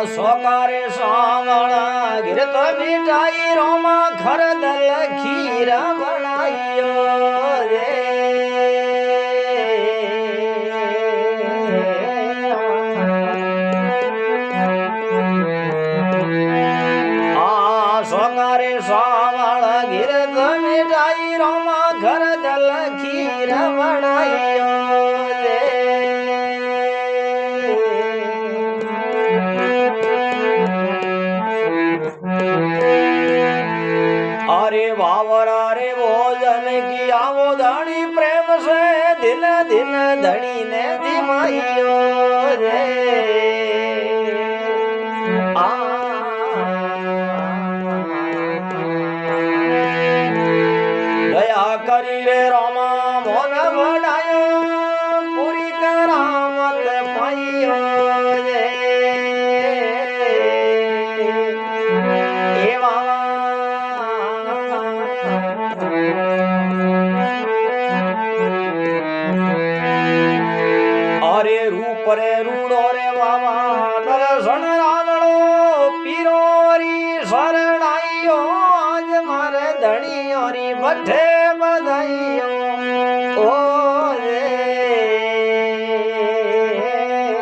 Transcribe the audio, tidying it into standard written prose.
સોકારે સાવણા ગીરત મીઠાઈ રોમા ખરદલ ખીરા બનાયો રે આ સોકારે સાવણા ગીરત મીઠાઈ રોમા ખરદલ ખીરા બનાયો अरे वावरा रे भोजन की आवो धनी प्रेम से दिन दिन धनी ने दिमाइयो रे दया करी रे रामा मोन बढ़ायो पूरी करामत पाइयो रे अरे रूप रे रूड़ो रे बाबा दर्शन रावणो पीरोरी शरणाइयो आज मारे धणियोरी बठे बधाइयो ओ